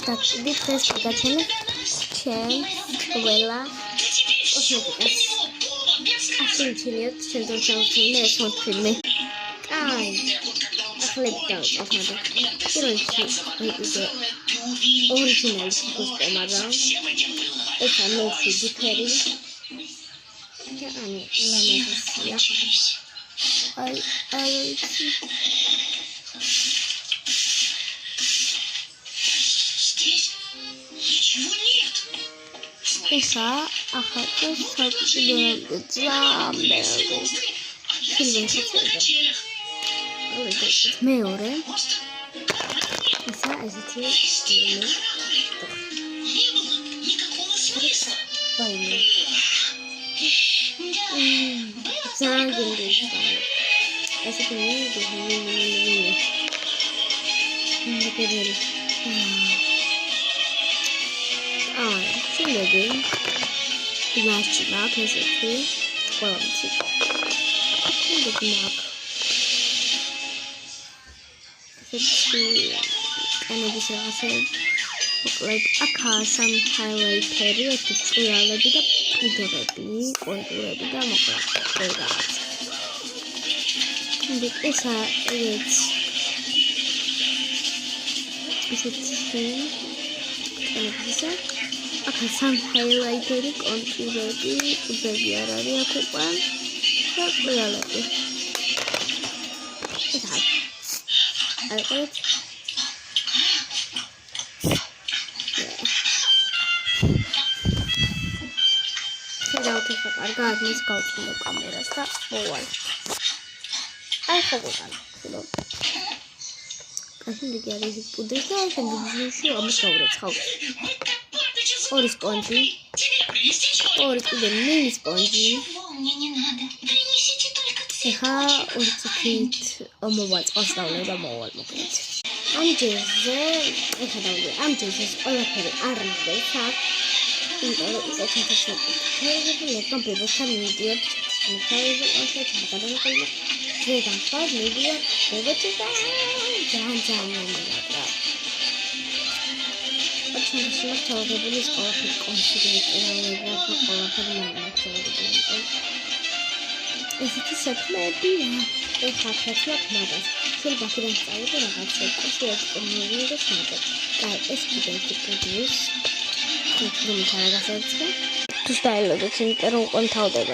და დღეს გადაჩენებ ჩემს ყველა კოსმეტიკას. Ასინჩილიოთ შემდგომ ჩამოთვლილ ეს მოლტფილმი. Აი, ახლები დავიწყებ მაგრამ. პირველში ვიყიდე ორიგინალის კოსტუმარა. ეს ამოვში დიფერი. და ანუ ლამაზია. აი. Esa ახალ საკუთრებაზე ძამბერდი. მეორე. ისა ესეთი ვაიმე. ზანგენდი. ესეთი Maybe last mark is it too? Well, it's a mark. Look like a car, some highway period to clear a bit of baby or a bit of Aka some highlighted კონტურები, კუბები არ არის აქ უკან და ყველაფერი. Alright. დავთვალე კარგად მის გავწმენდ კამერას და მოვალ. აი ხო გქონდა. კაშინდი არის პუდრი და შემდგომში ამოშავრეთ ხალხს. Ори спонжи. Ори კიდე მინი სპონჟი. ეხა ორცით მოვაწყოს დავლა მოვალ მოკლედ. ამ ჯერზე ეხა დავლა. ამ ჯერზე ყველაფერი არ მიდევს აქ. იმიტომ რომ ისე ჩათაშოთი. თეორიული კომპიუტერთან მიდიოდ. თეორიული ასეთი გადაგაკეთება. ზედან ხარ მიდიოდ. მოვეცი და ძალიან მომელა.ฉันชอบเรื่องสกอร์ที่คอนซิเดอร์แล้วก็คอลลาเจนมันชอบด้วยที่สักแม่ปีนะแต่ขาดแค่ช่วงมาดัสช่วงบางทีเราใช้ตัวนะครับใช้ก็ช่วยตรงนี้ก็ใช้ได้แต่เอสพีเดนติดกันดิสคือมันใช้ได้ก็ใช้ได้ทุกสไตล์เลยที่เราควรทำได้ไหม